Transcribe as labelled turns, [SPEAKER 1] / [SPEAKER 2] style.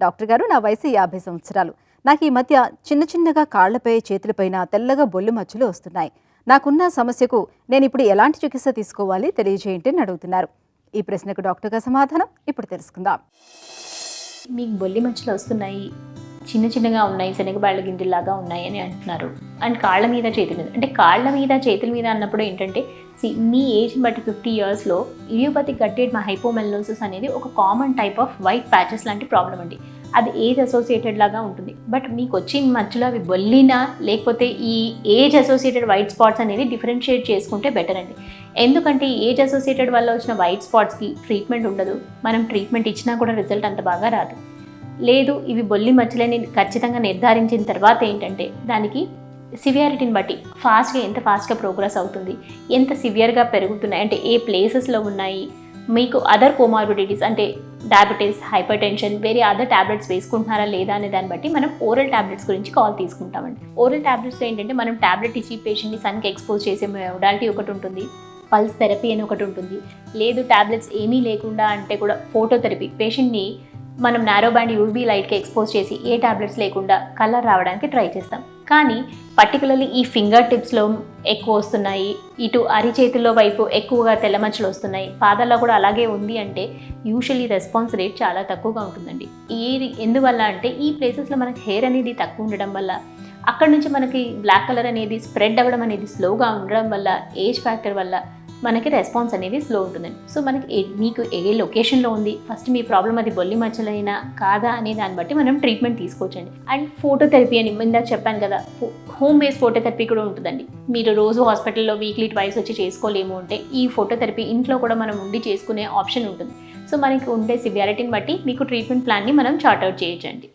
[SPEAKER 1] Doctor గారు, నా వయసు 50 సంవత్సరాలు. నాకు ఈ మధ్య చిన్నగా కాళ్లపై చేతులపైన తెల్లగా బొల్లి మచ్చలు వస్తున్నాయి. నాకున్న సమస్యకు నేను ఇప్పుడు ఎలాంటి చికిత్స తీసుకోవాలి తెలియజేయండి అని అడుగుతున్నారు. ఈ ప్రశ్నకు డాక్టర్ గారి సమాధానం ఇప్పుడు తెలుసుకుందాం.
[SPEAKER 2] మీకు బొల్లి మచ్చలు వస్తున్నాయి, చిన్నగా ఉన్నాయి, శనగబాళ్ళ గింజల్లాగా ఉన్నాయి అని అంటున్నారు. అండ్ కాళ్ళ మీద చేతుల మీద, అంటే కాళ్ళ మీద చేతుల మీద అన్నప్పుడు ఏంటంటే మీ ఏజ్ని బట్టి 50 yearsలో ఇడియోపతిక్ గట్టెడ్ హైపోమెలనోసిస్ అనేది ఒక common type off white patches లాంటి ప్రాబ్లం అండి. అది ఏజ్ అసోసియేటెడ్ లాగా ఉంటుంది. బట్ మీకు వచ్చిన మధ్యలో అవి బొల్లినా లేకపోతే ఈ ఏజ్ అసోసియేటెడ్ వైట్ స్పాట్స్ అనేది డిఫరెన్షియేట్ చేసుకుంటే బెటర్ అండి. ఎందుకంటే ఈ ఏజ్ అసోసియేటెడ్ వల్ల వచ్చిన వైట్ స్పాట్స్కి ట్రీట్మెంట్ ఉండదు. మనం ట్రీట్మెంట్ ఇచ్చినా కూడా రిజల్ట్ అంత బాగా రాదు. లేదు, ఇవి బొల్లి మచ్చలని ఖచ్చితంగా నిర్ధారించిన తర్వాత ఏంటంటే దానికి సివియారిటీని బట్టి ఎంత ఫాస్ట్గా ప్రోగ్రెస్ అవుతుంది, ఎంత సివియర్గా పెరుగుతున్నాయి, అంటే ఏ ప్లేసెస్లో ఉన్నాయి, మీకు అదర్ కోమార్బిడిటీస్ అంటే డయాబెటీస్, హైపర్ టెన్షన్, వేరే అదర్ ట్యాబ్లెట్స్ వేసుకుంటున్నారా లేదా అనే దాన్ని బట్టి మనం ఓరల్ ట్యాబ్లెట్స్ గురించి కాల్ తీసుకుంటామండి. ఓరల్ ట్యాబ్లెట్స్ ఏంటంటే మనం ట్యాబ్లెట్ ఇచ్చి పేషెంట్ని సన్కి ఎక్స్పోజ్ చేసే మోడాలిటీ ఒకటి ఉంటుంది, పల్స్ థెరపీ అని ఒకటి ఉంటుంది. లేదు ట్యాబ్లెట్స్ ఏమీ లేకుండా అంటే కూడా ఫోటోథెరపీ, పేషెంట్ని మనం నారో బ్యాండ్ యూవీ లైట్కి ఎక్స్పోజ్ చేసి ఏ ట్యాబ్లెట్స్ లేకుండా కలర్ రావడానికి ట్రై చేస్తాం. కానీ పర్టికులర్లీ ఈ ఫింగర్ టిప్స్లో ఎక్కువ వస్తున్నాయి, ఇటు అరిచేతుల్లో వైపు ఎక్కువగా తెల్లమచ్చలు వస్తున్నాయి, పాదాల్లో కూడా అలాగే ఉంది అంటే యూజువల్లీ రెస్పాన్స్ రేట్ చాలా తక్కువగా ఉంటుందండి. ఎందువల్ల అంటే ఈ ప్లేసెస్లో మనకి హెయిర్ అనేది తక్కువ ఉండడం వల్ల, అక్కడ నుంచి మనకి బ్లాక్ కలర్ అనేది స్ప్రెడ్ అవ్వడం అనేది స్లోగా ఉండడం వల్ల, ఏజ్ ఫ్యాక్టర్ వల్ల మనకి రెస్పాన్స్ అనేది స్లో ఉంటుందండి. సో మీకు ఏ లొకేషన్లో ఉంది, ఫస్ట్ మీ ప్రాబ్లం అది బొల్లి మచ్చలైనా కాదా అనే దాన్ని బట్టి మనం ట్రీట్మెంట్ తీసుకోవచ్చండి. అండ్ ఫోటోథెరపీ అని ఇందాక చెప్పాను కదా, హోమ్ బేస్డ్ ఫోటోథెరపీ కూడా ఉంటుందండి. మీరు రోజు హాస్పిటల్లో వీక్లీ ట్వైస్ వచ్చి చేసుకోలేము అంటే ఈ ఫోటోథెరపీ ఇంట్లో కూడా మనం ఉండి చేసుకునే ఆప్షన్ ఉంటుంది. సో మనకి ఉండే సివియారిటీని బట్టి మీకు ట్రీట్మెంట్ ప్లాన్ని మనం చార్ట్ అవుట్ చేయొచ్చండి.